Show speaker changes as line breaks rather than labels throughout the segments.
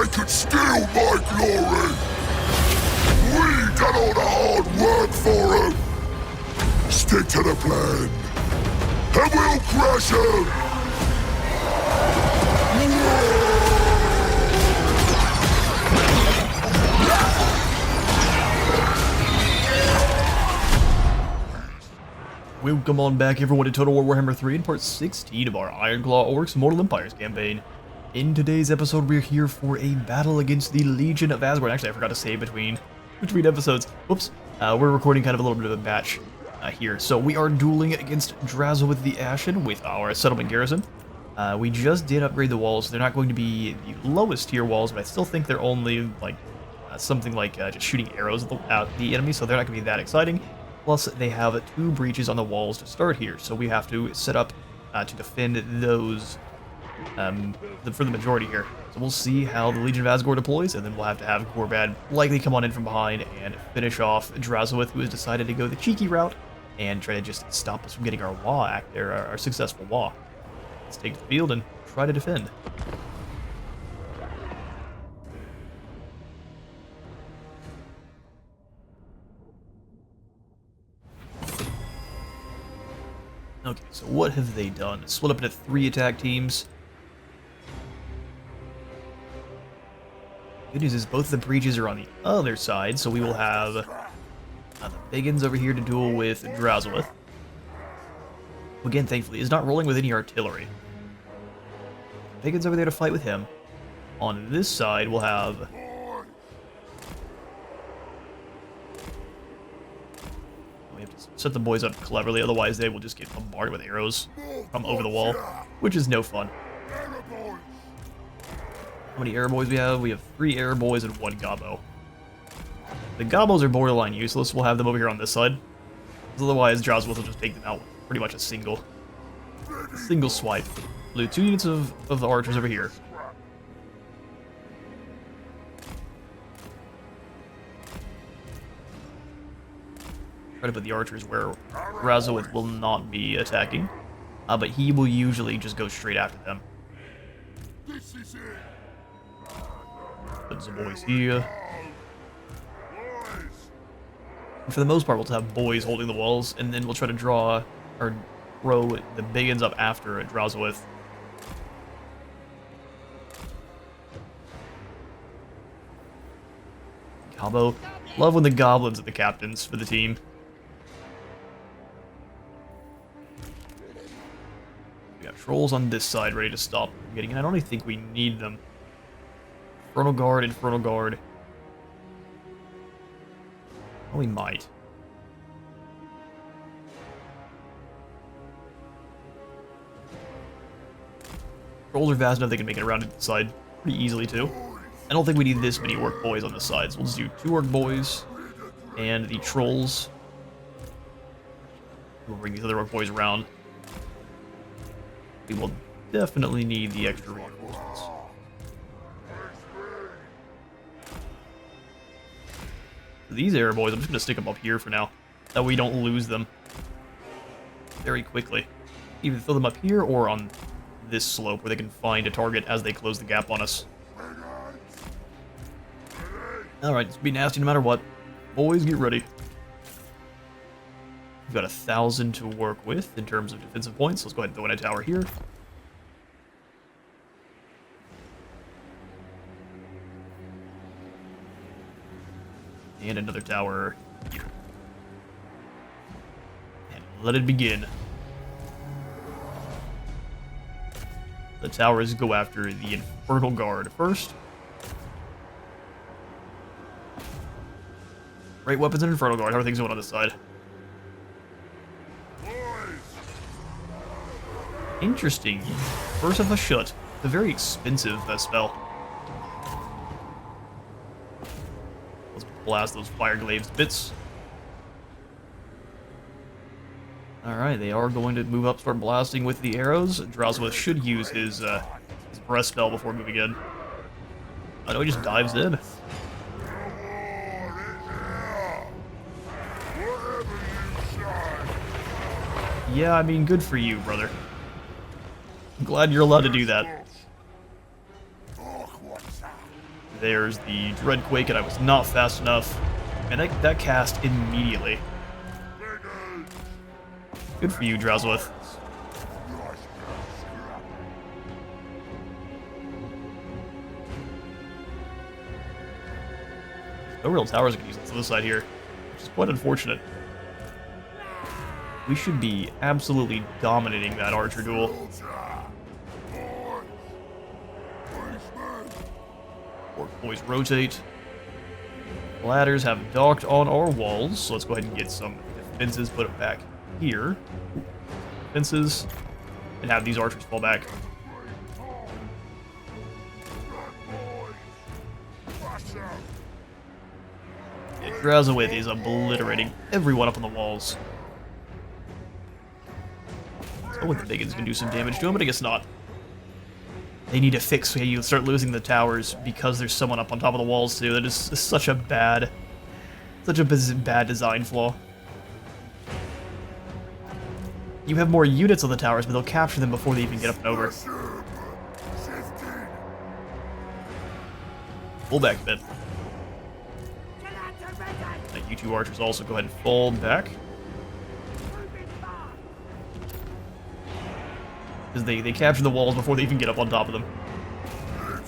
they could steal my glory. We done all the hard work for them. Stick to the plan, and we'll crush them.
Welcome on back everyone to Total War Warhammer 3 in part 16 of our Ironclaw Orcs Mortal Empires campaign. In today's episode we're here for a battle against the Legion of Asgard. Actually I forgot to say between episodes. Whoops. We're recording kind of a little bit of a batch here. So we are dueling against Drazhoath the Ashen with our settlement garrison. We just did upgrade the walls. They're not going to be the lowest tier walls, but I still think they're only like something like just shooting arrows at the enemy, so they're not going to be that exciting. Plus, they have 2 breaches on the walls to start here, so we have to set up to defend those for the majority here. So we'll see how the Legion of Asgard deploys, and then we'll have to have Gorbad likely come on in from behind and finish off Drazhoath, who has decided to go the cheeky route and try to just stop us from getting our Wa act there, our successful Wa. Let's take the field and try to defend. Okay, so what have they done? Split up into 3 attack teams. Good news is both the breaches are on the other side, so we will have the Biggins over here to duel with Drazhoath. Who again, thankfully, is not rolling with any artillery. Biggins over there to fight with him. On this side, we'll have... We have to set the boys up cleverly, otherwise they will just get bombarded with arrows from over the wall, which is no fun. How many arrow boys we have? We have 3 arrow boys and 1 gobbo. The gobbos are borderline useless. We'll have them over here on this side. Otherwise, Drazhoath will just take them out with pretty much a single swipe. Blue 2 units of the archers over here. Try to put the archers where Drazhoath will not be attacking, but he will usually just go straight after them. Put some boys here. And for the most part, we'll have boys holding the walls, and then we'll try to draw or throw the Biggins up after Drazhoath. Gobbo. Love when the goblins are the captains for the team. We got trolls on this side ready to stop getting in. I don't even think we need them. Infernal Guard, Infernal Guard. Oh, we might. Trolls are vast enough they can make it around to the side pretty easily too. I don't think we need this many orc boys on the sides. We'll just do 2 orc boys and the trolls. We'll bring these other orc boys around. We will definitely need the extra reinforcements. These arrow boys, I'm just going to stick them up here for now. That way we don't lose them very quickly. Either throw them up here or on this slope where they can find a target as they close the gap on us. Alright, it's gonna be nasty no matter what. Boys, get ready. We've got 1,000 to work with in terms of defensive points. Let's go ahead and throw in a tower here. And another tower here. And let it begin. The towers go after the Infernal Guard first. Great weapons and Infernal Guard. How are things going on this side? Interesting. First of a shut. A very expensive spell. Let's blast those fire glaives to bits. Alright, they are going to move up, start blasting with the arrows. Drazhoath should use his breath spell before moving in. I know he just dives in. Yeah, I mean, good for you, brother. I'm glad you're allowed to do that. There's the Dreadquake, and I was not fast enough. And that cast immediately. Good for you, Drazhoath. No real towers I can use on this side here, which is quite unfortunate. We should be absolutely dominating that archer duel. Orc boys rotate. Ladders have docked on our walls, so let's go ahead and get some defenses, put it back here. Defenses, and have these archers fall back. Yeah, Drazhoath is obliterating everyone up on the walls. So with the biggins can do some damage to him, but I guess not. They need to fix how you start losing the towers because there's someone up on top of the walls too. That is such a bad design flaw. You have more units on the towers, but they'll capture them before they even get up and over. Pull back a bit. You two archers also go ahead and fall back. Because they capture the walls before they even get up on top of them.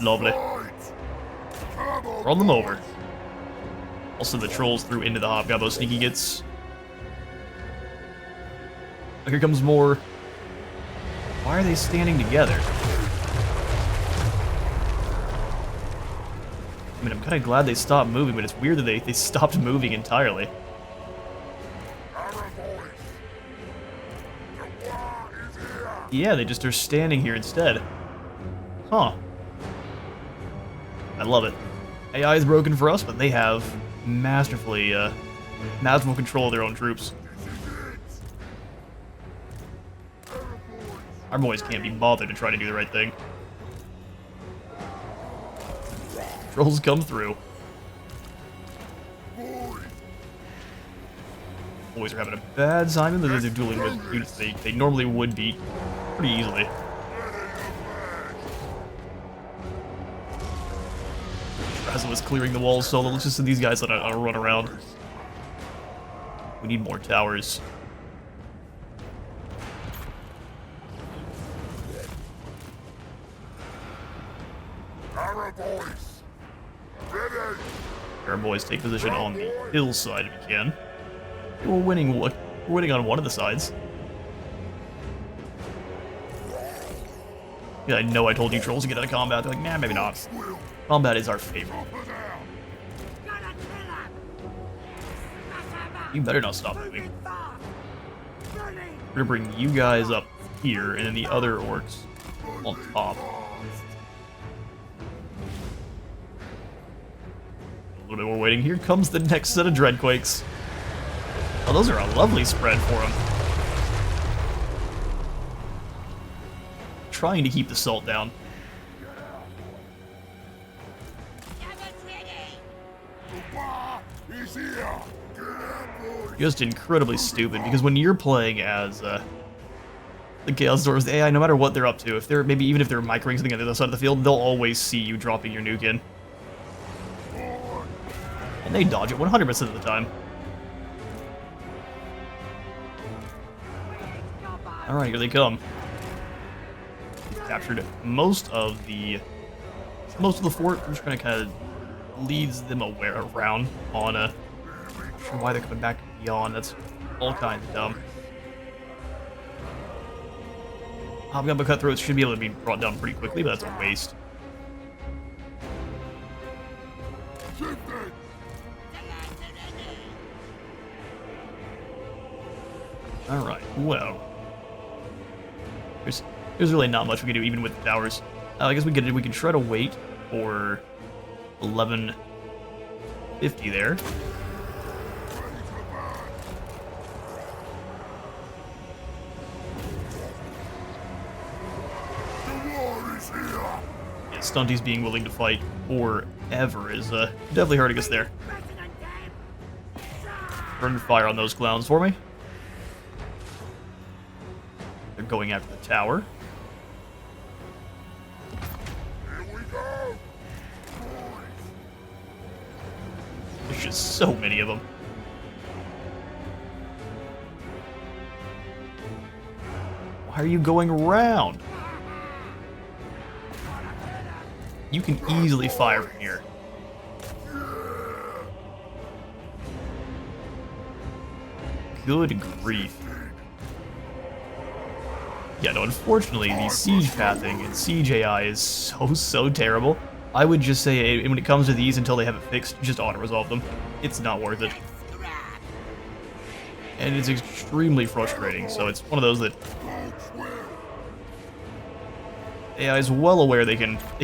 Lovely. Run them over. Also, the trolls threw into the hobgoblin sneaky gets. Here comes more. Why are they standing together? I mean, I'm kind of glad they stopped moving, but it's weird that they stopped moving entirely. Yeah, they just are standing here instead. Huh. I love it. AI is broken for us, but they have masterful control of their own troops. Our boys can't be bothered to try to do the right thing. Trolls come through. Boys are having a bad time, and they're dueling with units they normally would beat pretty easily. Drazhoath is clearing the walls solo. Let's just send these guys on a run around. We need more towers. Our boys take position on the hillside if you can. We're winning on one of the sides. Yeah, I know I told you trolls to get out of combat. They're like, nah, maybe not. Combat is our favorite. You better not stop moving. We're gonna bring you guys up here, and then the other orcs on top. A little bit more waiting. Here comes the next set of Dreadquakes. Oh, those are a lovely spread for him. Trying to keep the salt down. Just incredibly stupid, because when you're playing as the Chaos Dwarves, the AI, no matter what they're up to, if they're even if they're microing something on the other side of the field, they'll always see you dropping your nuke in. And they dodge it 100% of the time. Alright, here they come. Captured most of the fort. I'm just gonna kind of leads them around on a. Not sure why they're coming back beyond. That's all kinds of dumb. Hobgoblin cutthroats should be able to be brought down pretty quickly, but that's a waste. Alright, well. There's really not much we can do even with the towers. I guess we can try to wait for 1150 there. Yeah, Stunty's being willing to fight forever is definitely hurting us there. Burn fire on those clowns for me. They're going after the tower. There's just so many of them. Why are you going around? You can easily fire from here. Good grief. Yeah, no, unfortunately, the siege pathing and siege AI is so terrible. I would just say, when it comes to these, until they have it fixed, just auto-resolve them. It's not worth it. And it's extremely frustrating, so it's one of those that AI is well aware it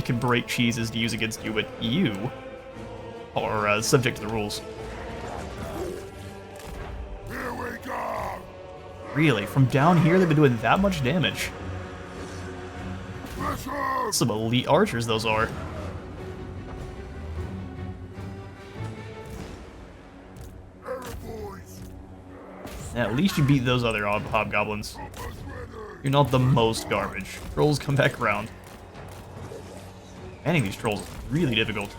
can break cheeses to use against you, but you are subject to the rules.
Here we go.
Really, from down here they've been doing that much damage. Some elite archers those are. At least you beat those other hobgoblins. You're not the most garbage. Trolls come back around. Manning these trolls is really difficult.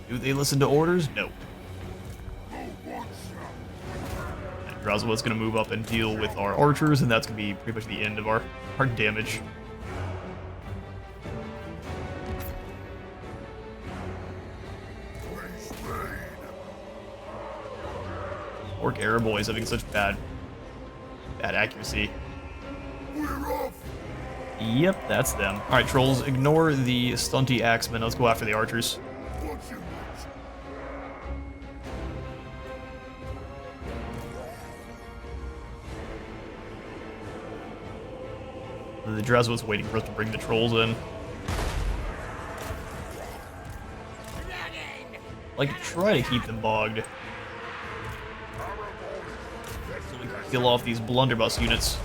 Do they listen to orders? No. And Drazhoath's gonna move up and deal with our archers, and that's gonna be pretty much the end of our damage. Orc Arrow Boys having such bad accuracy. Yep, that's them. Alright, trolls, ignore the stunty axemen. Let's go after the archers. The Drazhoath's waiting for us to bring the trolls in. Like, try to keep them bogged. So we can kill off these blunderbuss units.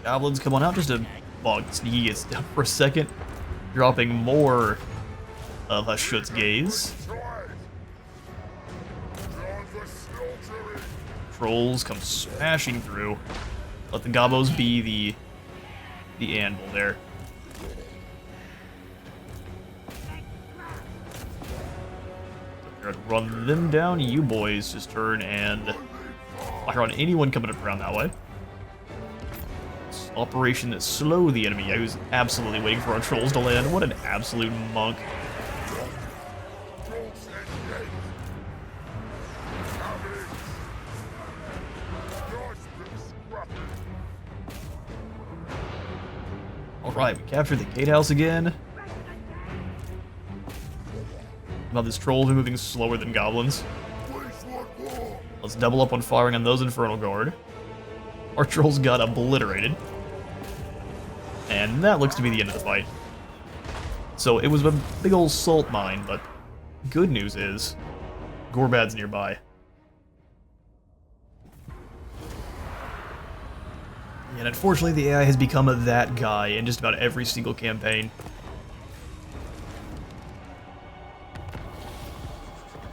Goblins, come on out just to bog Sneaky gets down for a second. Dropping more of Hashut's gaze. Trolls come smashing through. Let the gobos be the anvil there. Run them down. You boys just turn and fire on anyone coming up around that way. Operation that slow the enemy. I was absolutely waiting for our trolls to land. What an absolute monk. Alright, we captured the gatehouse again. Now this trolls are moving slower than goblins. Let's double up on firing on those Infernal Guard. Our trolls got obliterated. And that looks to be the end of the fight. So it was a big old salt mine, but good news is Gorbad's nearby. And unfortunately the AI has become that guy in just about every single campaign.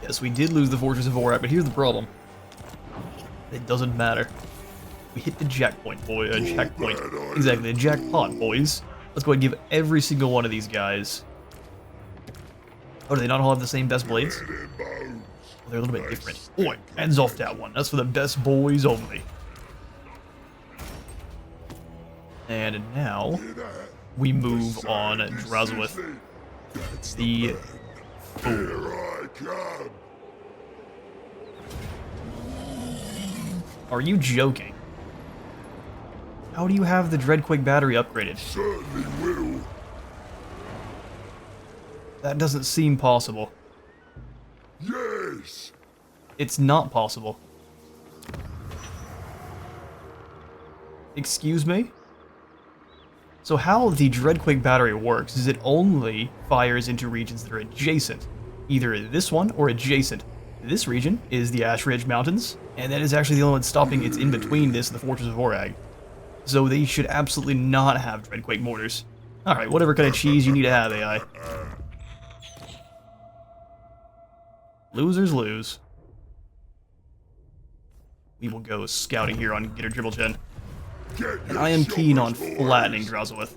Yes, we did lose the Fortress of Vorak, but here's the problem. It doesn't matter. We hit the jackpot, boy. Jackpot. Exactly, the jackpot, boys. Let's go ahead and give every single one of these guys. Oh, do they not all have the same best blades? Oh, they're a little bit different. Boy, hands off that one. That's for the best boys only. And now we move on Drazhoath, the fool. Are you joking? How do you have the Dreadquake battery upgraded?
Certainly will.
That doesn't seem possible.
Yes.
It's not possible. Excuse me? So how the Dreadquake battery works is it only fires into regions that are adjacent. Either this one or adjacent. This region is the Ash Ridge Mountains, and that is actually the only one stopping it's in between this and the Fortress of Vorak. So they should absolutely not have Dreadquake mortars. Alright, whatever kind of cheese you need to have, AI. Losers lose. We will go scouting here on Get Her Dribble Chin. And I am keen on flattening Drazhoath.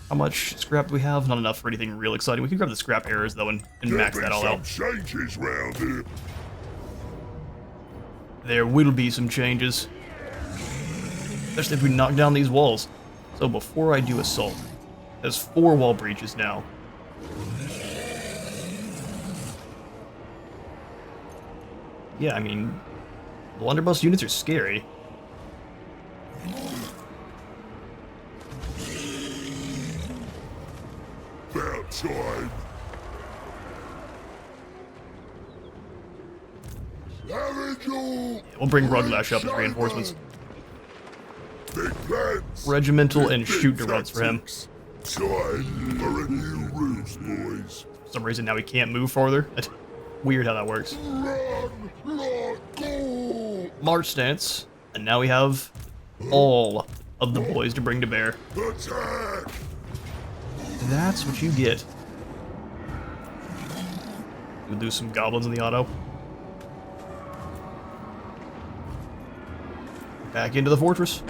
How much scrap do we have? Not enough for anything real exciting. We can grab the scrap errors though and max that all out.
Changes round here.
There will be some changes. Especially if we knock down these walls. So before I do assault, there's 4 wall breaches now. Yeah, I mean, blunderbuss units are scary.
About time.
We'll bring Ruglash up as reinforcements.
Big plans.
Regimental and shoot derunts for him.
Time for a new ruse, boys.
For some reason now he can't move farther. That's weird how that works. March stance, and now we have all of the boys to bring to bear.
Attack.
That's what you get. We'll do some goblins in the auto. Back into the fortress.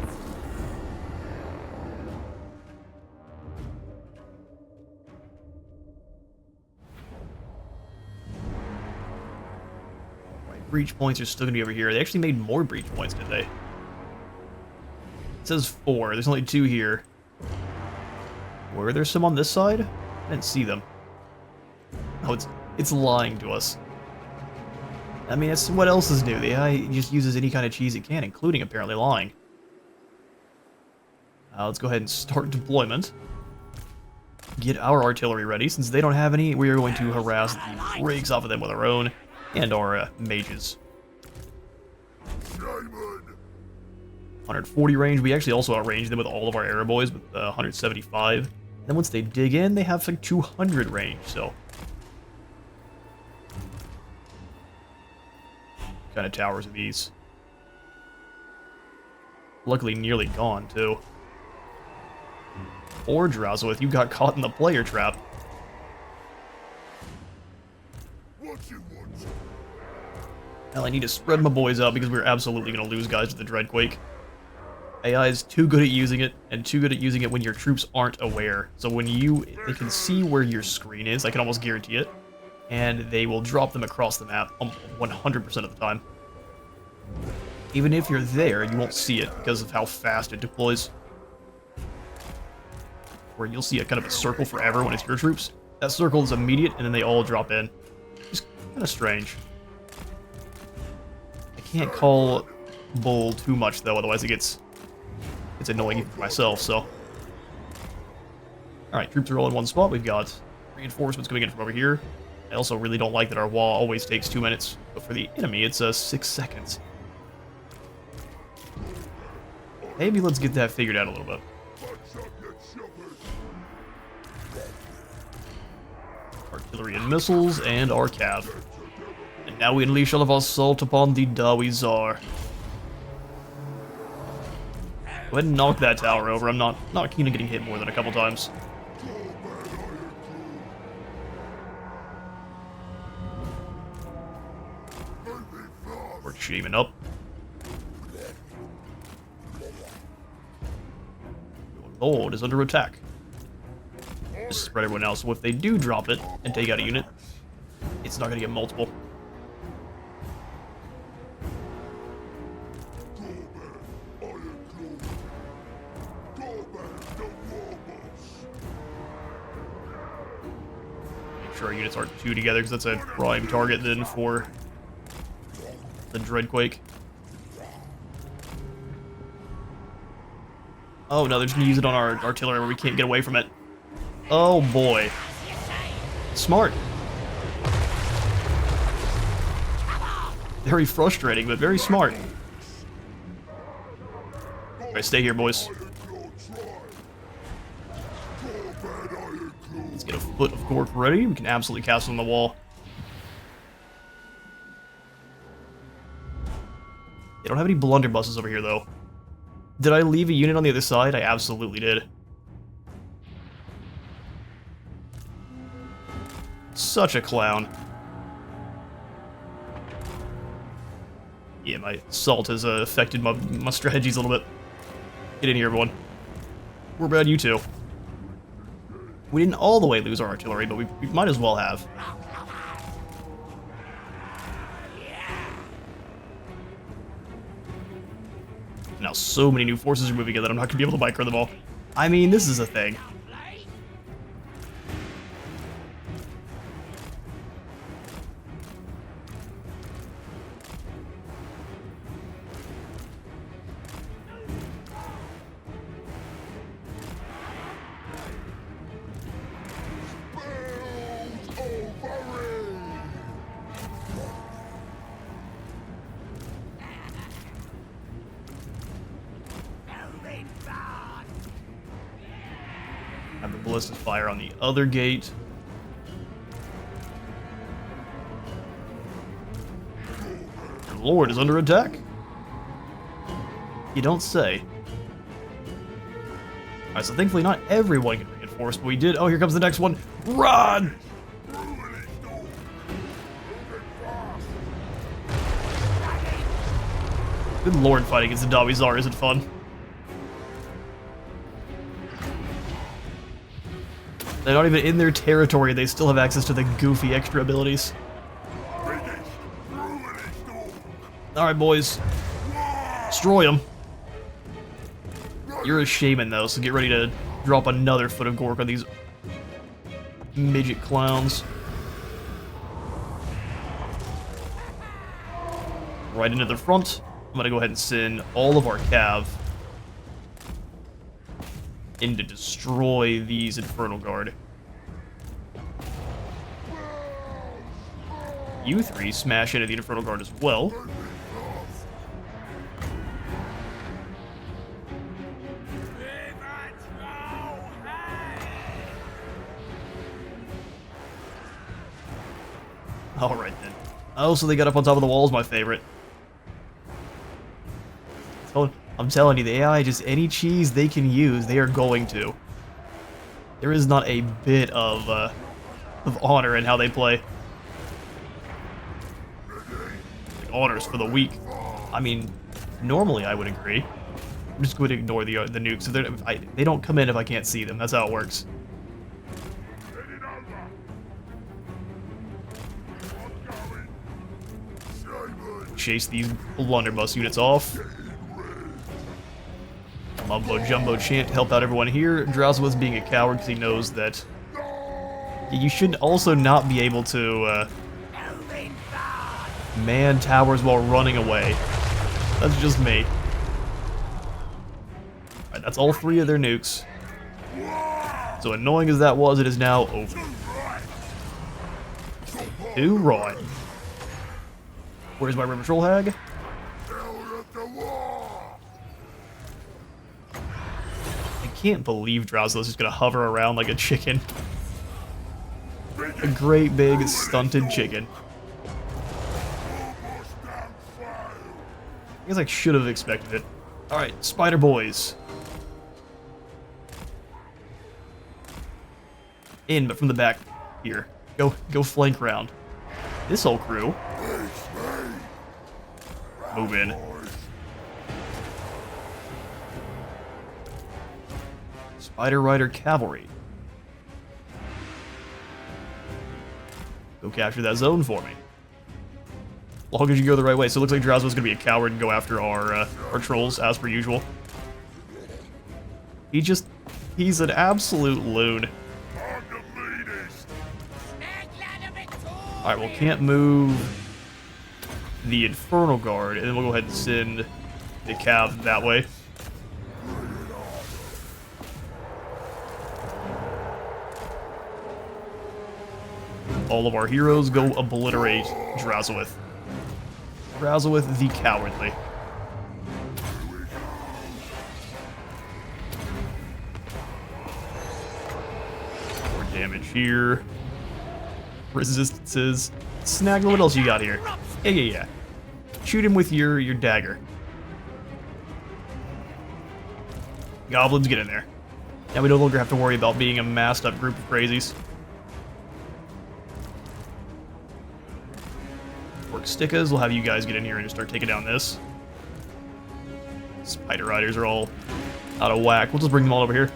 Right, breach points are still gonna be over here. They actually made more breach points today. It says 4. There's only 2 here. Were there some on this side? I didn't see them. Oh, it's lying to us. I mean, it's what else is new? The AI just uses any kind of cheese it can, including apparently lying. Let's go ahead and start deployment. Get our artillery ready. Since they don't have any, we are going to harass the brakes off of them with our own and our mages. 140 range. We actually also outrange them with all of our arrow boys with 175. And then once they dig in, they have like 200 range, so... kind of towers of these. Luckily nearly gone, too. Or Drazhoath, you got caught in the player trap. Well, I need to spread my boys out because we're absolutely going to lose guys to the Dreadquake. AI is too good at using it, and too good at using it when your troops aren't aware. So when they can see where your screen is, I can almost guarantee it, and they will drop them across the map 100% of the time. Even if you're there, you won't see it because of how fast it deploys. Where you'll see a kind of a circle forever when it's your troops. That circle is immediate, and then they all drop in. Just kind of strange. I can't call bull too much though, otherwise it's annoying even for myself, so. Alright, troops are all in one spot. We've got reinforcements coming in from over here. I also really don't like that our wall always takes 2 minutes, but for the enemy it's 6 seconds. Maybe let's get that figured out a little bit. Artillery and missiles, and our cav. And now we unleash all of our assault upon the Dawi Czar. Go ahead and knock that tower over. I'm not keen on getting hit more than a couple times. We're shaving up. Your lord is under attack. Just spread everyone else. So if they do drop it and take out a unit, it's not going to get multiple. Make sure our units aren't 2 together, because that's a prime target then for the Dreadquake. Oh no, they're just going to use it on our artillery where we can't get away from it. Oh boy. Smart. Very frustrating, but very smart. Alright, stay here, boys. Let's get a foot of Gork ready. We can absolutely cast on the wall. They don't have any blunderbusses over here, though. Did I leave a unit on the other side? I absolutely did. Such a clown. Yeah, my assault has affected my strategies a little bit. Get in here, everyone. We're bad, you two. We didn't all the way lose our artillery, but we might as well have. Now so many new forces are moving in that I'm not going to be able to micro them all. I mean, this is a thing. Have the ballistic fire on the other gate. Your lord is under attack. You don't say. Alright, so thankfully not everyone can reinforce, but we did. Oh, here comes the next one. Run! Good lord, fighting against the Dawizar isn't fun. They're not even in their territory, they still have access to the goofy extra abilities. Alright, boys. Destroy them. You're a shaman, though, so get ready to drop another foot of Gork on these midget clowns. Right into the front. I'm gonna go ahead and send all of our cav in to destroy these Infernal Guard. You three smash into the Infernal Guard as well. Alright then. Oh, so they got up on top of the walls, my favorite. I'm telling you, the AI, just any cheese they can use, they are going to. There is not a bit of honor in how they play. Like, honors for the weak. I mean, normally I would agree. I'm just going to ignore the nukes. They don't come in if I can't see them. That's how it works. Chase these blunderbuss units off. Mumbo Jumbo chant to help out everyone here. Drazhoath's being a coward because he knows that you should also not be able to man towers while running away. That's just me. Alright, that's all three of their nukes. So annoying as that was, it is now over. To right. Where's my River Troll Hag? I can't believe Drazhoath's just gonna hover around like a chicken. A great big stunted chicken. I guess I should have expected it. Alright, Spider Boys. In, but from the back here. Go flank round. This whole crew. Move in. Spider Rider Cavalry. Go capture that zone for me. As long as you go the right way. So it looks like Drazhoath's gonna be a coward and go after our trolls as per usual. He's an absolute loon. Alright, well, can't move the Infernal Guard, and then we'll go ahead and send the cav that way. All of our heroes go obliterate Drazhoath. Drazhoath the Cowardly. More damage here. Resistances. Snaggle, what else you got here? Yeah. Shoot him with your dagger. Goblins, get in there. Now we no longer have to worry about being a massed up group of crazies. Orc Stickas, we'll have you guys get in here and just start taking down this. Spider Riders are all out of whack. We'll just bring them all over here.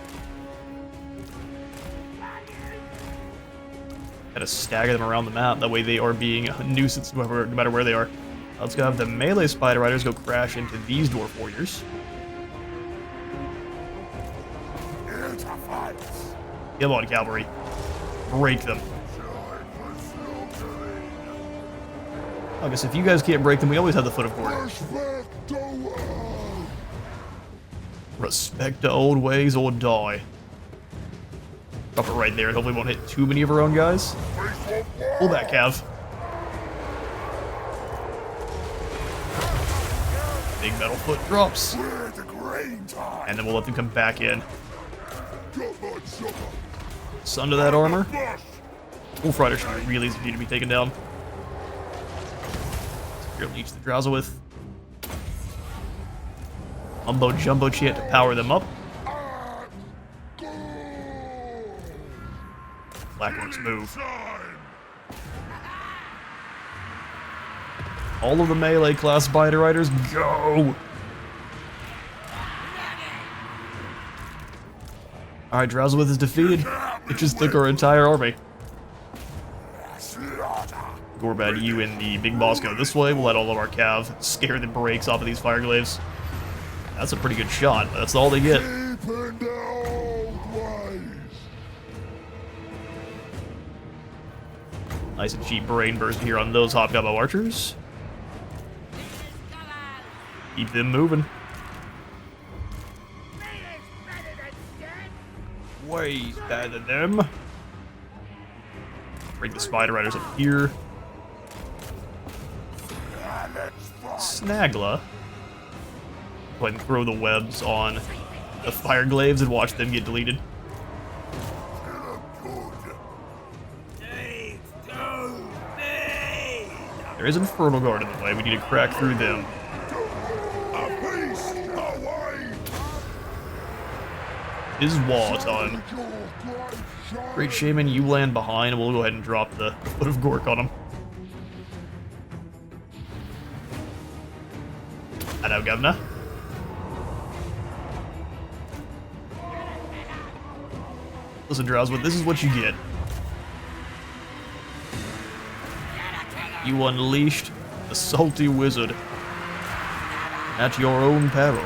Gotta stagger them around the map. That way they are being a nuisance no matter where they are. Let's go have the melee Spider Riders go crash into these Dwarf Warriors. Come on, Cavalry. Break them. I guess if you guys can't break them, we always have the Foot of Gordon. Respect the old ways or die. Drop it right there and hopefully won't hit too many of our own guys. Pull back, Cav. Big metal foot drops. And then we'll let them come back in. Sun to that armor. Wolf Rider should be really easy to be taken down. Here leech the Drazhoath. Mumbo Jumbo Chant to power them up. Black Orcs move. All of the melee class Spider Riders go! Alright, Drazhoath is defeated. It just took our entire army. Gorbad, you and the big boss go this way. We'll let all of our cav scare the brakes off of these fire glaives. That's a pretty good shot, but that's all they get. Nice and cheap brain burst here on those Hobgoblin archers. Keep them moving. Way better than them. Bring the Spider Riders up here. Snagla. Go ahead and throw the webs on the fire glaives and watch them get deleted. There is Infernal Guard in the way. We need to crack through them. It is wall time. Great Shaman, you land behind, and we'll go ahead and drop the Foot of Gork on him. Hello, Governor. Listen, Drazhoath, this is what you get. You unleashed the salty wizard at your own peril.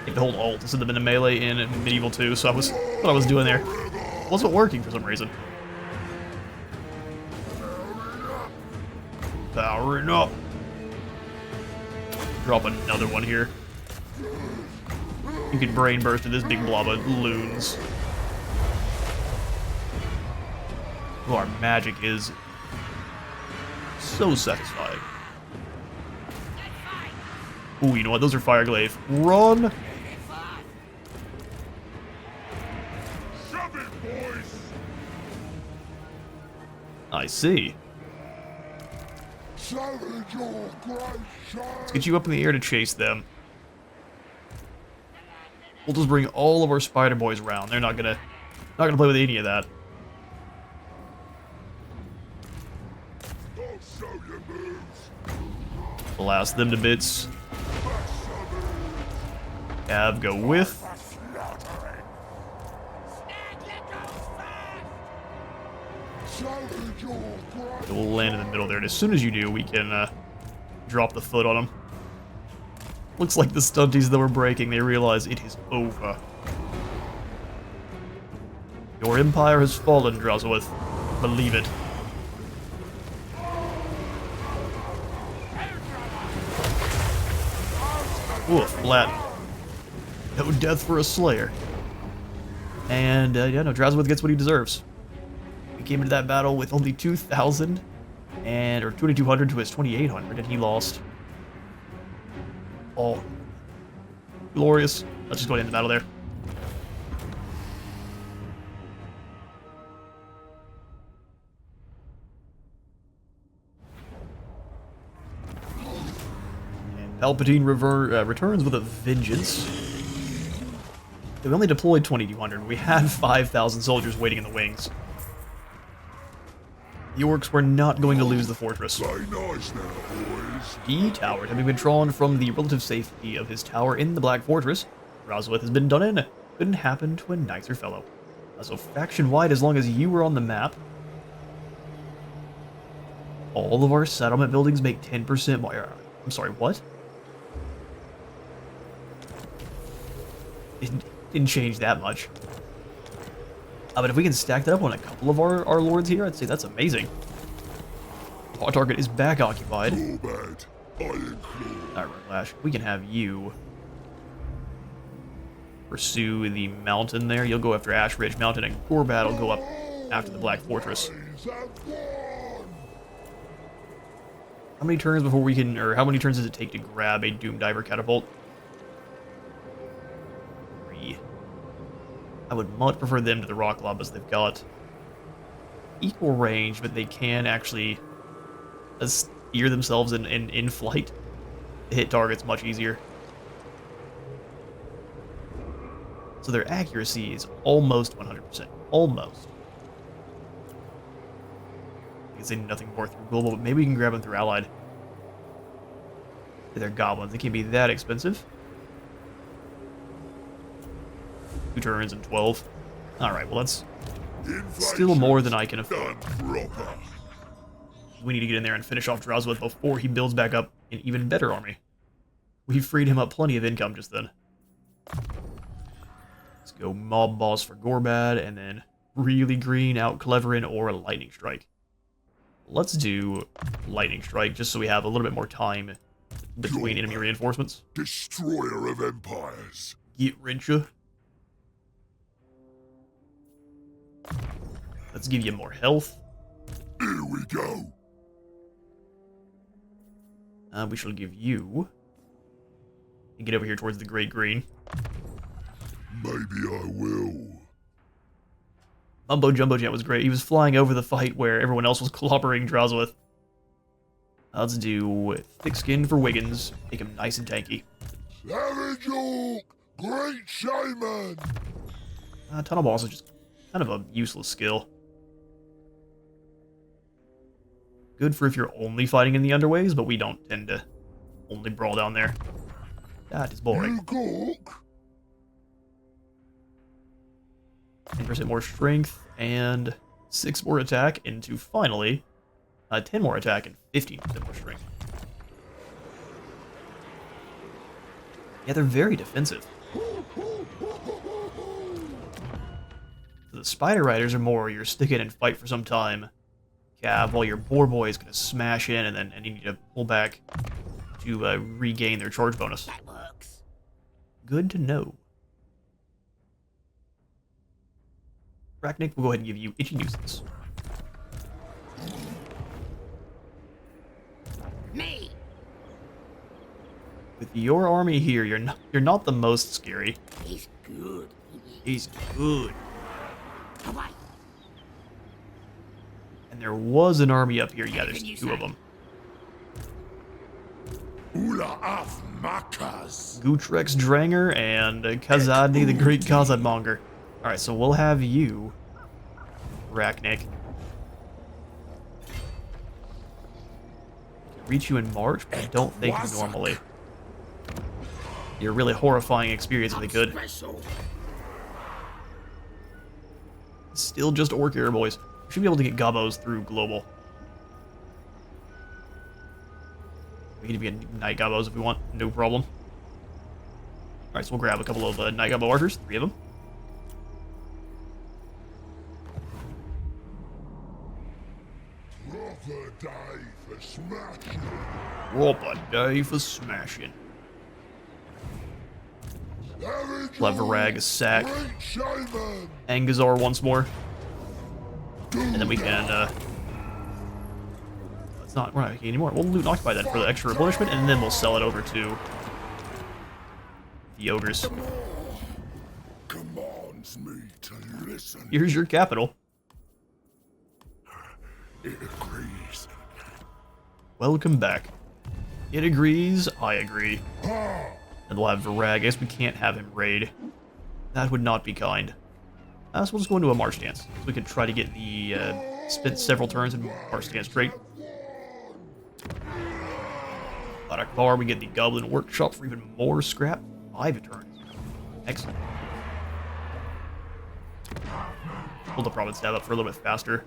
I the hold alt instead of in a melee in Medieval 2, so what I was doing there wasn't working for some reason. Powering up. Drop another one here. You can brain burst to this big blob of loons. Oh, our magic is so satisfying. Ooh, you know what? Those are Fireglaive. Run! I see. Let's get you up in the air to chase them. We'll just bring all of our spider boys around. They're not gonna play with any of that. Blast them to bits. Cav go with. We'll land in the middle there, and as soon as you do, we can drop the foot on them. Looks like the stunties that were breaking, they realize it is over. Your empire has fallen, Drazhoath. Believe it. Ooh, flat. No death for a slayer. And, yeah, no, Drazhoath gets what he deserves. He came into that battle with only 2,000, or 2,200 to his 2,800, and he lost. Oh. Glorious. Let's just go into the battle there. And Palpatine returns with a vengeance. We only deployed 2,200. We had 5,000 soldiers waiting in the wings. The orcs were not going to lose the fortress.
Play nice now, boys.
He towered, having withdrawn from the relative safety of his tower in the Black Fortress. Drazhoath has been done in. Couldn't happen to a nicer fellow. So faction-wide, as long as you were on the map, all of our settlement buildings make 10% more. I'm sorry, what? It didn't change that much. But if we can stack that up on a couple of our lords here, I'd say that's amazing. Our target is back occupied.
Gorbad Ironclaw.
Alright, Lash, we can have you pursue the mountain there. You'll go after Ash Ridge Mountain, and Gorbad will go up after the Black Fortress. How many turns before we can, or how many turns does it take to grab a Doom Diver catapult? 3. I would much prefer them to the Rock Lobas. They've got equal range, but they can actually steer themselves in flight to hit targets much easier. So their accuracy is almost 100%. Almost. I can say nothing more through global, but maybe we can grab them through allied. They're goblins. They can't be that expensive. 2 turns and 12. Alright, well that's still more than I can afford. We need to get in there and finish off Drazhoath before he builds back up an even better army. We freed him up plenty of income just then. Let's go Mob Boss for Gorbad, and then really green out Cleverin or a Lightning Strike. Let's do Lightning Strike, just so we have a little bit more time between enemy reinforcements.
Destroyer of empires.
Get richer. Let's give you more health.
Here we go.
We shall give you... And get over here towards the Great Green.
Maybe I will.
Mumbo Jumbo Jet was great. He was flying over the fight where everyone else was clobbering Drazhoath. Let's do Thick Skin for Wiggins. Make him nice and tanky.
Savage Orc, Great Shaman.
Tunnel Boss is just kind of a useless skill. Good for if you're only fighting in the underways, but we don't tend to only brawl down there. That is boring. 10% more strength and 6 more attack into finally 10 more attack and 15% more strength. Yeah, they're very defensive. The Spider Riders are more you're stick in and fight for some time. Cav, while your Boar Boy is going to smash in and you need to pull back to regain their charge bonus.
That works.
Good to know. Arachnic, we'll go ahead and give you Itchy Nuisance.
Me.
With your army here, you're not the most scary.
He's good.
He's good.
Away.
And there was an army up here. Yeah, there's 2 of them.
Ula af Makas.
Gutrex Dranger and Kazadni the Great Kazadmonger. Alright, so we'll have you, Arachnic. Reach you in March, but I don't think normally. You're a really horrifying experience if they could.
Special.
Still just Orc here, boys. We should be able to get Gobos through Global. We need to get Night Gobos if we want, no problem. Alright, so we'll grab a couple of Night Gobo Archers, 3 of them.
Proper day for smashing.
Proper day for smashing. Leverag, Sack,
Great Shaman.
Angazar once more. And then we can, we're not making any more. We'll loot and occupy that for the extra replenishment, and then we'll sell it over to the ogres.
Commands me to listen.
Here's your capital.
It agrees.
Welcome back. It agrees, I agree.
Ah,
And we'll have Varag. I guess we can't have him raid. That would not be kind. So we'll just go into a march dance. So we can try to get the spent several turns in our stand straight. Barakvar, we get the Goblin Workshop for even more scrap. 5 turns. Excellent. Hold the Province Stab up for a little bit faster.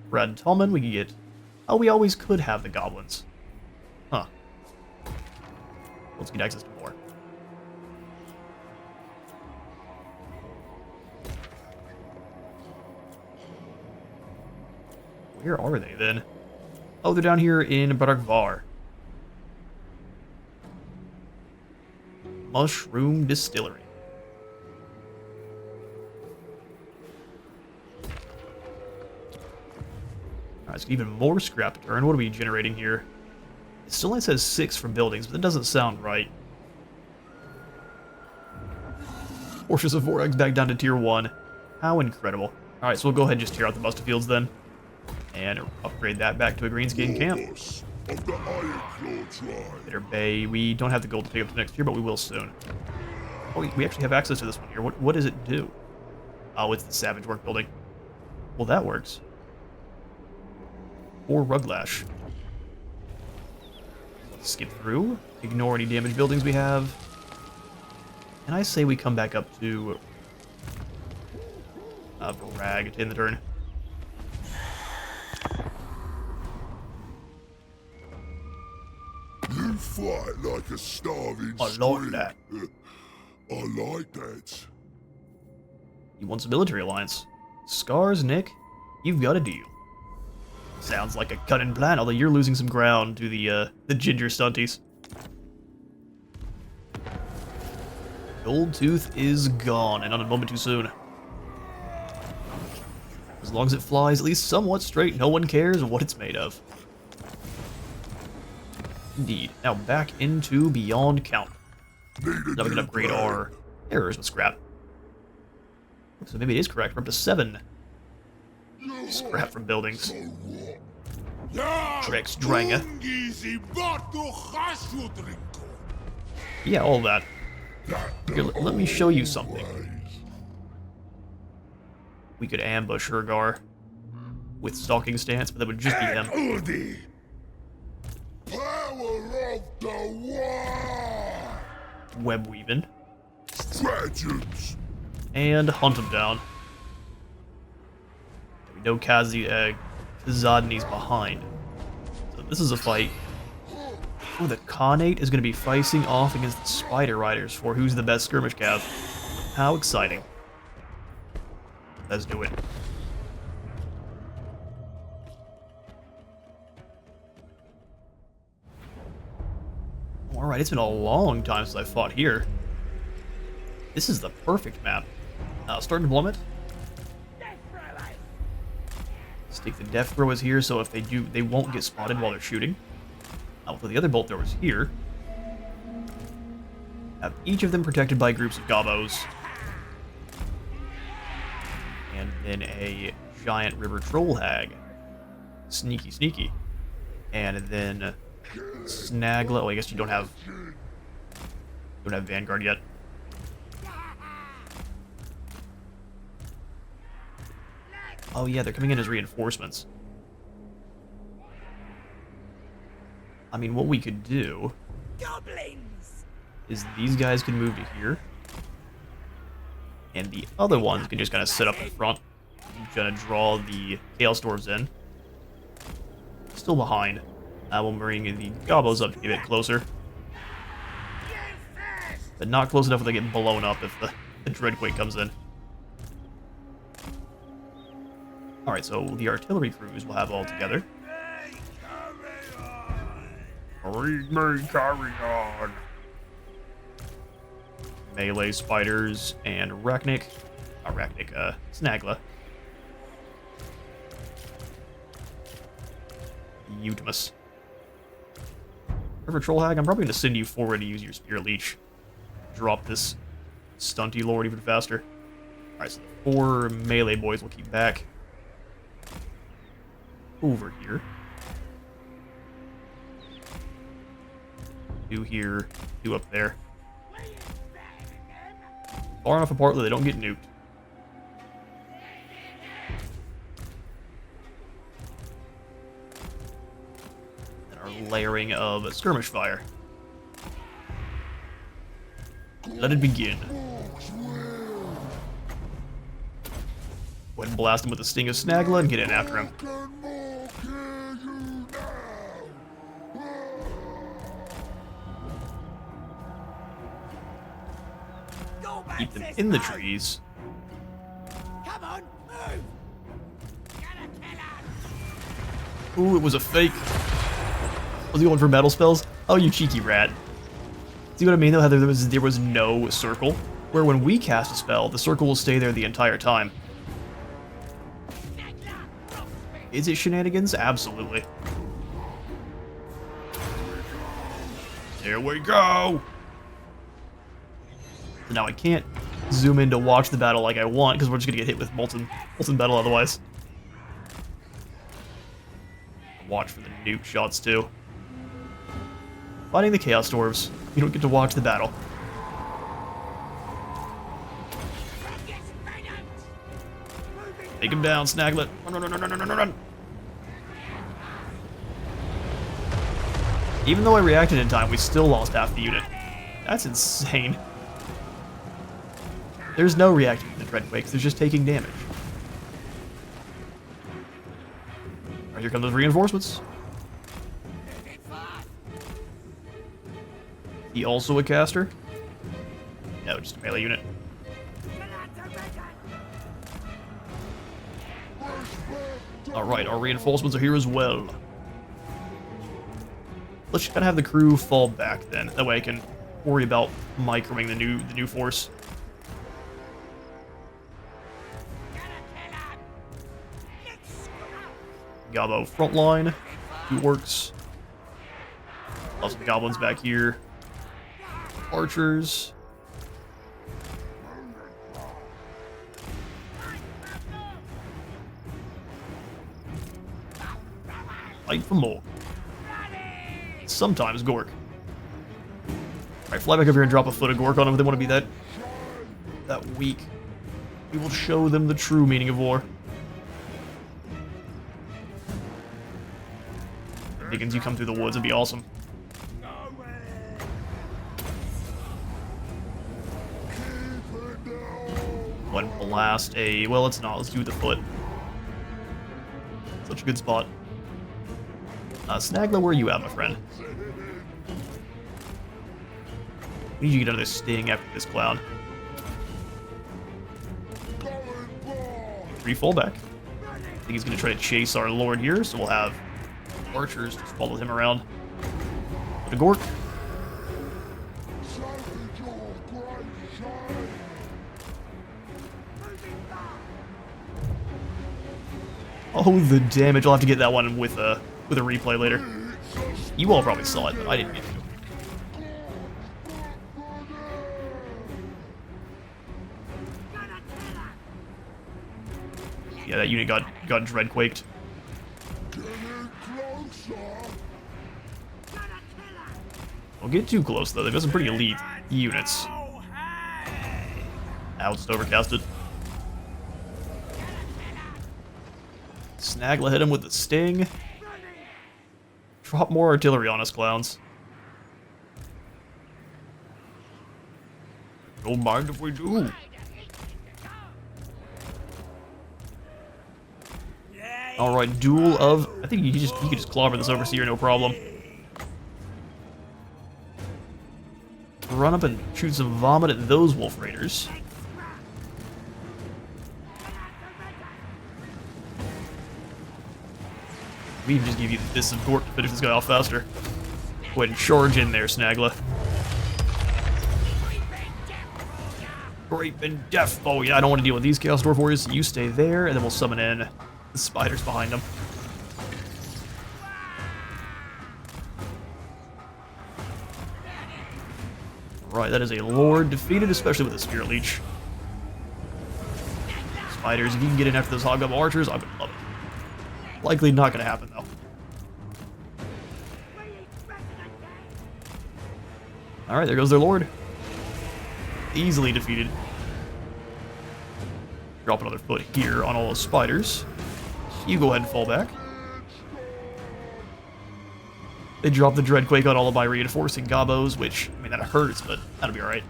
Brad and Tallman, we can get... Oh, we always could have the Goblins. Huh. Let's get access to more. Where are they, then? Oh, they're down here in Barakvar. Mushroom Distillery. Alright, so even more scrap to turn. What are we generating here? It still only says 6 from buildings, but that doesn't sound right. Fortress of 4X back down to tier 1. How incredible. Alright, so we'll go ahead and just tear out the Musta Fields then. And upgrade that back to a greenskin camp.
Of the Ironclaw tribe.
Bitter Bay. We don't have the gold to take up to next year, but we will soon. Oh, we actually have access to this one here. What does it do? Oh, it's the Savage Work building. Well, that works. Or Ruglash. Let's skip through. Ignore any damaged buildings we have. And I say we come back up to... Brag to end the turn.
You fight like a starving
I like that.
I like that.
He wants a military alliance. Scars, Nick? You've got a deal. Sounds like a cunning plan, although you're losing some ground to the ginger stunties. Gold Tooth is gone, and not a moment too soon. As long as it flies at least somewhat straight, no one cares what it's made of. Indeed. Now back into Beyond Count. Now we can upgrade our errors with scrap. So maybe it is correct. We're up to 7 scrap from buildings. Trex Dranga. Yeah, all that. Here, let me show you something. We could ambush Urgar with Stalking Stance, but that would just be him.
OOD. Power of the war.
Web Weaving.
Stratagems.
And hunt him down. We know Kazadni's behind. So this is a fight. Oh, the Khanate is going to be facing off against the Spider Riders for who's the best skirmish cav. How exciting. Let's do it. Alright, it's been a long time since I fought here. This is the perfect map. Start deployment. Stick the death throwers here, so if they do, they won't get spotted while they're shooting. I'll put the other bolt throwers here. Have each of them protected by groups of gobos. And then a giant river troll hag. Sneaky, sneaky. And then Snagla. Oh, I guess you don't have Vanguard yet. Oh yeah, they're coming in as reinforcements. I mean, what we could do is these guys can move to here. And the other ones can just kind of sit up in front. I'm gonna draw the Chaos Dwarves in. Still behind. We'll bring the Gobos up to get a bit closer. But not close enough where they get blown up if the Dreadquake comes in. Alright, so the artillery crews we'll have all together. Read me, carry on. Melee spiders and Snagla. Utimus. River Troll Hag, I'm probably going to send you forward to use your Spear Leech. Drop this stunty lord even faster. Alright, so the 4 melee boys will keep back. Over here. 2 here, 2 up there. Far enough apart that they don't get nuked. layering of skirmish fire. Let it begin. Go ahead and blast him with the Sting of Snagla and get in after him. Keep them in the trees.
Come on, move!
Ooh, it was a fake. Was he going for metal spells? Oh, you cheeky rat. See what I mean, though? How there was no circle? Where when we cast a spell, the circle will stay there the entire time. Is it shenanigans? Absolutely. Here we go! So now I can't zoom in to watch the battle like I want, because we're just gonna get hit with molten metal otherwise. Watch for the nuke shots, too. Fighting the Chaos Dwarves. You don't get to watch the battle. Take him down, Snaglet. Run, run, run, run, run, run, run. Even though I reacted in time, we still lost half the unit. That's insane. There's no reacting to the Dreadquakes, they're just taking damage. Alright, here come those reinforcements. He also a caster? No, just a melee unit. Alright, our reinforcements are here as well. Let's just kind of have the crew fall back then. That way I can worry about microing the new force. Gobbo frontline. 2 orcs. Love some goblins back here. Archers. Fight for more. Sometimes Gork. Alright, fly back over here and drop a foot of Gork on them if they want to be that weak. We will show them the true meaning of war. Dickens, you come through the woods, it'd be awesome. One blast a... Well, let's not. Let's do the foot. Such a good spot. Snagla, where are you at, my friend? We need you to get out of this sting after this clown. 3 fallback. I think he's going to try to chase our lord here, so we'll have archers just follow him around. Put a Gork. Oh, the damage. I'll have to get that one with a replay later. You all probably saw it, but I didn't get to. Yeah, that unit got dreadquaked. Don't get too close, though. They've got some pretty elite units. I'll just overcast it. Snagla hit him with the sting. Drop more artillery on us, clowns. Don't mind if we do. Alright, duel of... I think you could just clobber this overseer, no problem. Run up and shoot some vomit at those wolf raiders. We can just give you this support to finish this guy off faster. Go ahead and charge in there, Snagla. Great and death. Oh yeah, I don't want to deal with these Chaos Dwarf Warriors. You stay there, and then we'll summon in the spiders behind them. Right, that is a Lord defeated, especially with a Spirit Leech. Spiders, if you can get in after those Hobgoblin Archers, I would love it. Likely not going to happen, though. Alright, there goes their Lord. Easily defeated. Drop another foot here on all those spiders. You go ahead and fall back. They dropped the Dreadquake on all of my reinforcing gobos, which, I mean, that hurts, but that'll be alright.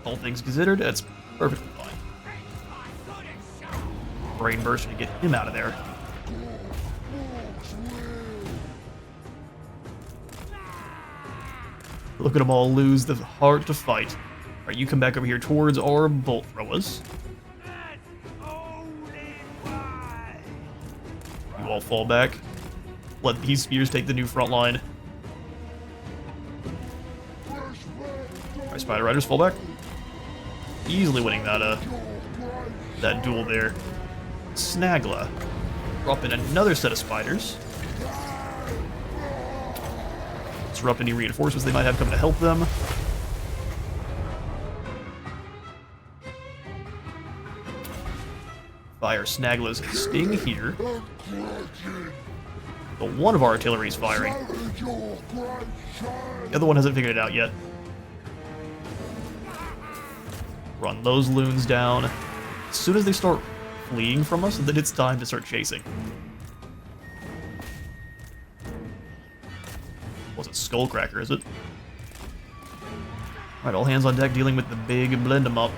All things considered, that's perfectly fine. Brain burst to get him out of there. Look at them all lose the heart to fight. Alright, you come back over here towards our bolt throwers. You all fall back. Let these spears take the new front line. Alright, Spider Riders, fall back. Easily winning that duel there. Snagla. Drop in another set of spiders. Disrupt any reinforcements they might have coming to help them. Fire Snagla's Sting here. But one of our artillery is firing. The other one hasn't figured it out yet. Run those loons down. As soon as they start fleeing from us, then it's time to start chasing. Wasn't Skullcracker, is it? Alright, all hands on deck dealing with the big blend 'em up.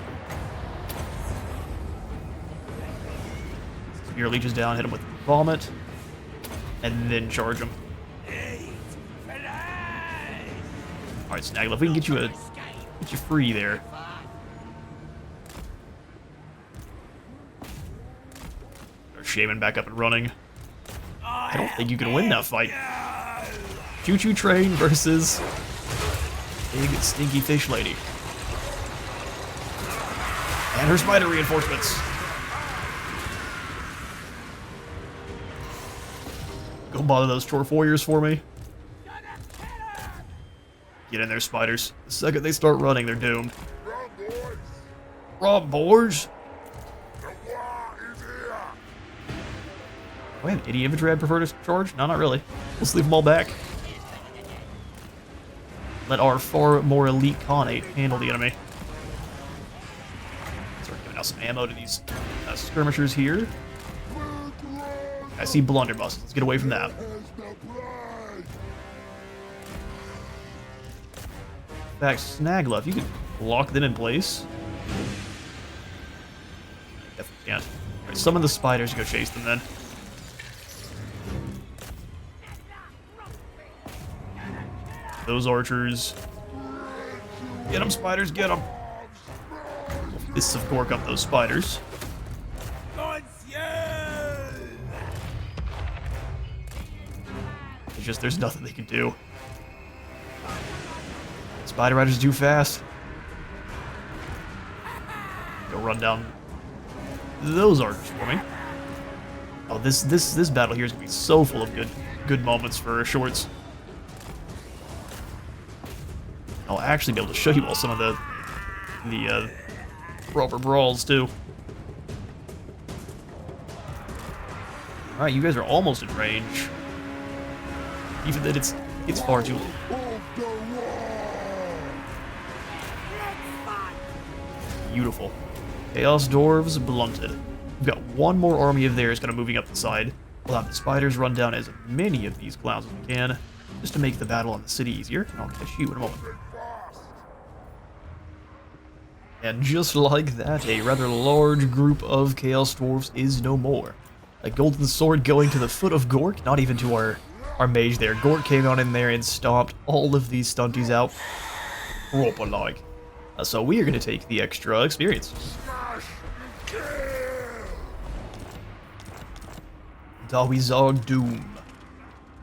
Spear leeches down, hit him with Vomit, and then charge him. Alright, Snagla, if we can get you free there. Shaman back up and running. I don't think you can win that fight. Choo-choo train versus big stinky fish lady. And her spider reinforcements. Go bother those Torf warriors for me. Get in there, spiders. The second they start running, they're doomed. Rob boys. Do I have any infantry I'd prefer to charge? No, not really. Let's leave them all back. Let our far more elite Khanate handle the enemy. Start giving out some ammo to these skirmishers here. I see blunderbuss. Let's get away from that. In fact, Snagla, if you could lock them in place. Definitely can't. Alright, summon the spiders to go chase them then. Those archers. Get them, spiders, get them. Fists of Gork up those spiders. It's just there's nothing they can do. Spider Riders are too fast. Go run down those archers for me. Oh, this battle here is gonna be so full of good moments for shorts. I'll actually be able to show you all some of the proper brawls too. Alright, you guys are almost in range. Even then it's far too low. Beautiful. Chaos Dwarves blunted. We've got one more army of theirs kind of moving up the side. We'll have the spiders run down as many of these clowns as we can, just to make the battle on the city easier. And I'll catch you in a moment. And just like that, a rather large group of Chaos Dwarves is no more. A golden sword going to the foot of Gork, not even to our mage there. Gork came on in there and stomped all of these stunties out. Proper like. So we are going to take the extra experience. Dawizog Doom.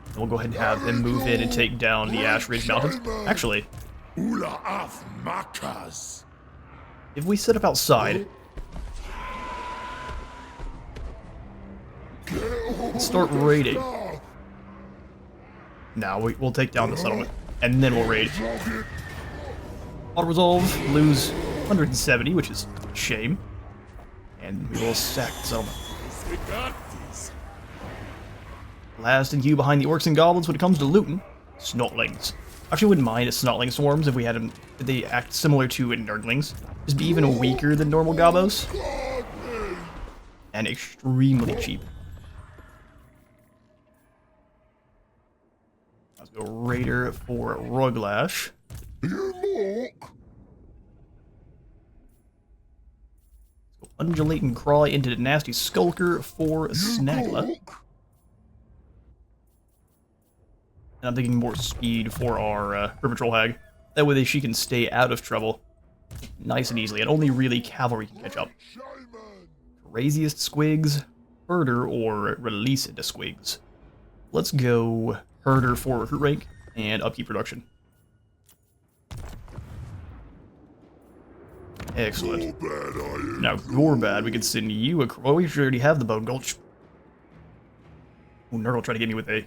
And we'll go ahead and have him move in and take down the Ash Ridge Mountains. Actually, if we set up outside and start raiding. Now we'll take down the settlement, and then we'll raid. Auto resolve, lose 170, which is a shame. And we will sack the settlement. Last in queue behind the orcs and goblins when it comes to looting, snotlings. Actually, wouldn't mind a snotling swarms if we had them. They act similar to nerdlings, just be even weaker than normal gobos, and extremely cheap. Let's go Raider for Ruglash.
You mock.
Undulating Craw into the Nasty Skulker for Snagla. And I'm thinking more speed for our River Troll Hag. That way she can stay out of trouble nice and easily, and only really cavalry can catch up. Craziest Squigs, Herder, or Release into Squigs. Let's go Herder for recruit rank and upkeep production. Excellent. Now, Gorbad, we can send you a... Well, we should already have the Bone Gulch. Oh, Nerd will try to get me with a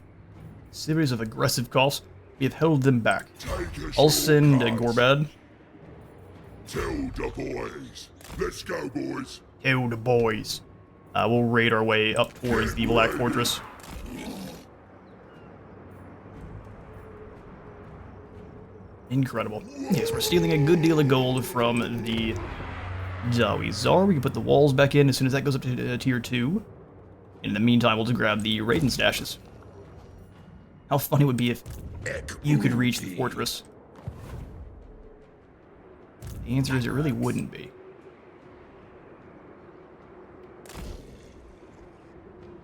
series of aggressive calls. We have held them back. I'll send Gorbad.
Tell the boys. Let's go, boys.
Tell the boys. We'll raid our way up towards the Black Fortress. Incredible. Yes, we're stealing a good deal of gold from the Dawizar. We can put the walls back in as soon as that goes up to tier 2. In the meantime, we'll just grab the Raiden stashes. How funny would it be if you could reach the fortress? The answer is it really wouldn't be.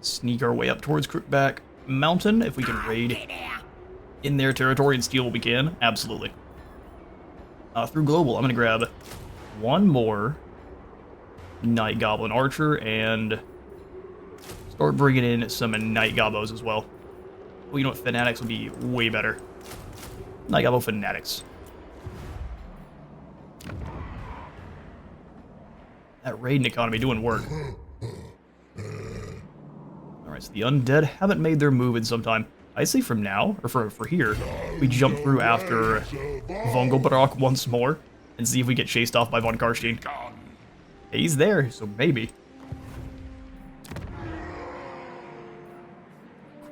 Sneak our way up towards Crookback Mountain if we can raid in their territory and steal what we can. Absolutely. Through Global, I'm going to grab one more Night Goblin Archer and start bringing in some Night Gobbos as well. Well, you know what? Fanatics would be way better. Night Gobbo Fanatics. That raiding economy doing work. Alright, so the undead haven't made their move in some time. I say from now, or for here, we jump through after Vongelbrock once more and see if we get chased off by Von Karstein. He's there, so maybe.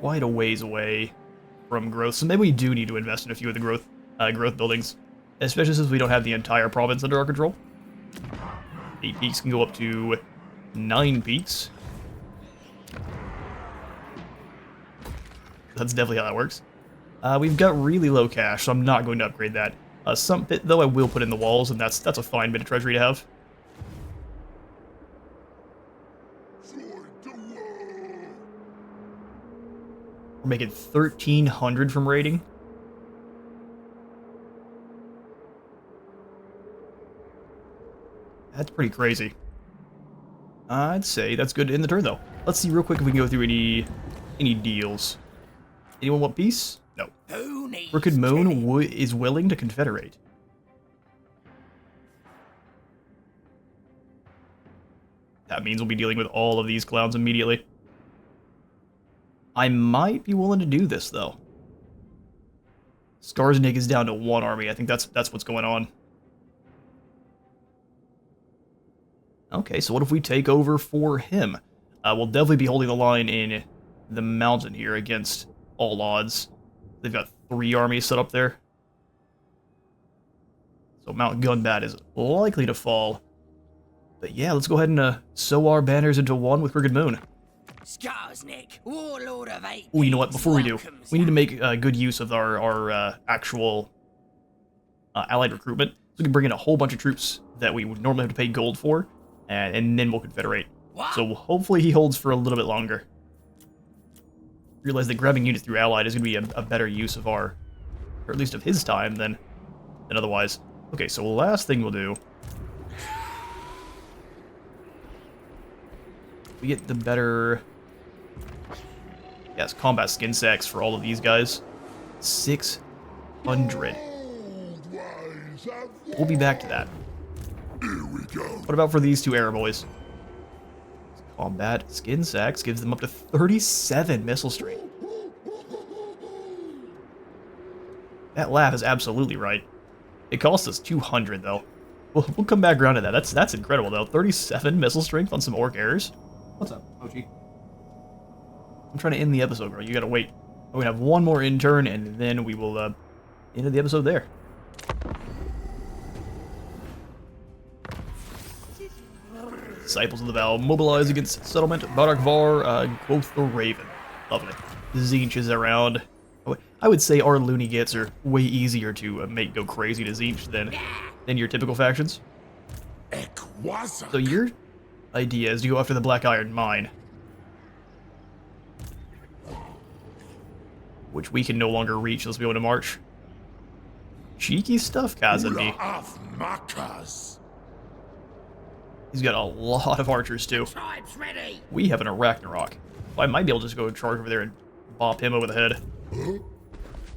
Quite a ways away from growth, so maybe we do need to invest in a few of the growth buildings, especially since we don't have the entire province under our control. 8 peaks can go up to 9 peaks. That's definitely how that works. We've got really low cash, so I'm not going to upgrade that. Some bit, though, I will put in the walls, and that's a fine bit of treasury to have. We're making 1,300 from raiding. That's pretty crazy. I'd say that's good to end the turn, though. Let's see real quick if we can go through any deals. Anyone want peace? No. Crooked Moon is willing to confederate. That means we'll be dealing with all of these clowns immediately. I might be willing to do this, though. Skarsnik is down to 1 army. I think that's what's going on. Okay, so what if we take over for him? We'll definitely be holding the line in the mountain here against all odds. They've got 3 armies set up there. So Mount Gunbat is likely to fall. But yeah, let's go ahead and sew our banners into 1 with Crooked Moon.
Skarsnik, Warlord of 8.
Oh, you know what? Before we do, we need to make good use of our actual allied recruitment. So we can bring in a whole bunch of troops that we would normally have to pay gold for, and then we'll confederate.
What?
So hopefully he holds for a little bit longer. Realize that grabbing units through allied is going to be a better use of our, or at least of his time than otherwise. Okay, so the last thing we'll do, we get the better, yes, combat skin sacks for all of these guys. 600. We'll be back to that.
Here we go.
What about for these 2 arrow boys? Combat skin sacks gives them up to 37 missile strength. That laugh is absolutely right. It cost us 200 though. We'll come back around to that. That's incredible though. 37 missile strength on some orc arrows. What's up, Mochi? I'm trying to end the episode, bro. You gotta wait. We're gonna have 1 more intern, and then we will end the episode there. Disciples of the Vow mobilize against settlement. Barak Var, quoth the Raven. Lovely. Zinch is around. I would say our loony gits are way easier to make go crazy to Zeech than your typical factions. So your idea is to go after the Black Iron Mine, which we can no longer reach unless we go to March. Cheeky stuff, Kazan. He's got a lot of archers too. We have an Ragnarok. Well, I might be able to just go charge over there and bop him over the head.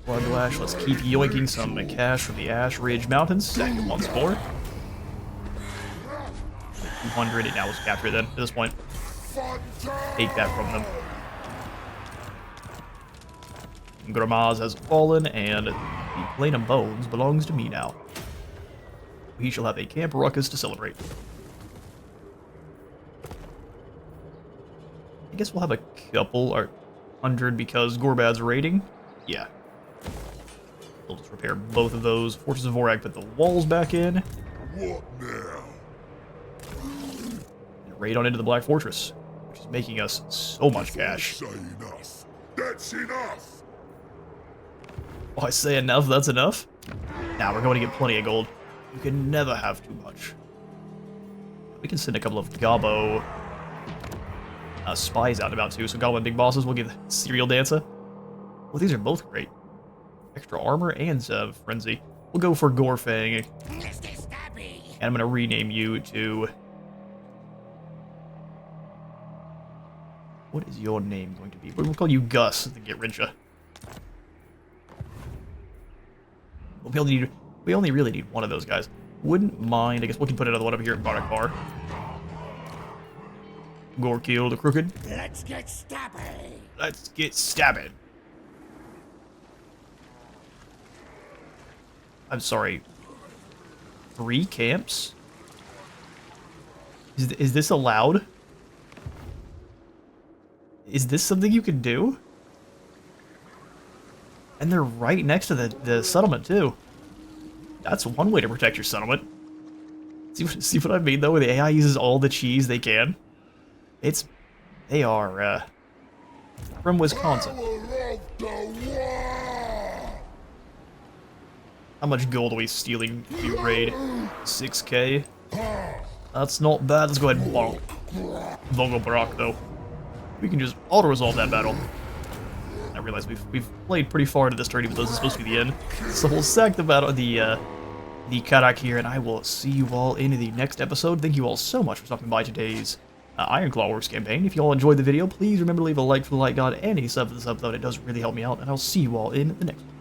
Bloodlash, let's keep yoinking some cash from the Ash Ridge Mountains. Second once more. 200, it now was captured then, at this point. Take that from them. Gramaz has fallen, and the Plane of Bones belongs to me now. We shall have a Camp Ruckus to celebrate. I guess we'll have a couple, or 100 because Gorbad's raiding. Yeah. We'll just repair both of those. Fortress of Vorag, put the walls back in.
What now?
And raid on into the Black Fortress, which is making us so much cash.
Say enough. That's enough.
Oh, I say enough, that's enough? Now we're going to get plenty of gold. You can never have too much. We can send a couple of Gobbo spies out about too, so Goblin Big Bosses will give Serial Dancer. Well, these are both great. Extra armor and frenzy. We'll go for Gorfang. And I'm gonna rename you to... What is your name going to be? We'll call you Gus to get Rincha. We only really need one of those guys. Wouldn't mind. I guess we can put another one over here at Barakar. Gorkil the Crooked.
Let's get stabbing.
Let's get stabbing. I'm sorry. 3 camps? Is this allowed? Is this something you can do? And they're right next to the settlement, too. That's one way to protect your settlement. See what I mean, though? Where the AI uses all the cheese they can? They are, from Wisconsin. How much gold are we stealing to raid? 6k? That's not bad. Let's go ahead and bonk. Vogel Barak, though. We can just auto-resolve that battle. I realize we've played pretty far into this turn, even though this is supposed to be the end. So we'll sack the battle, the Karak here, and I will see you all in the next episode. Thank you all so much for stopping by today's Ironclaw Orcs campaign. If you all enjoyed the video, please remember to leave a like for the like god and a sub for the sub, though. It does really help me out, and I'll see you all in the next one.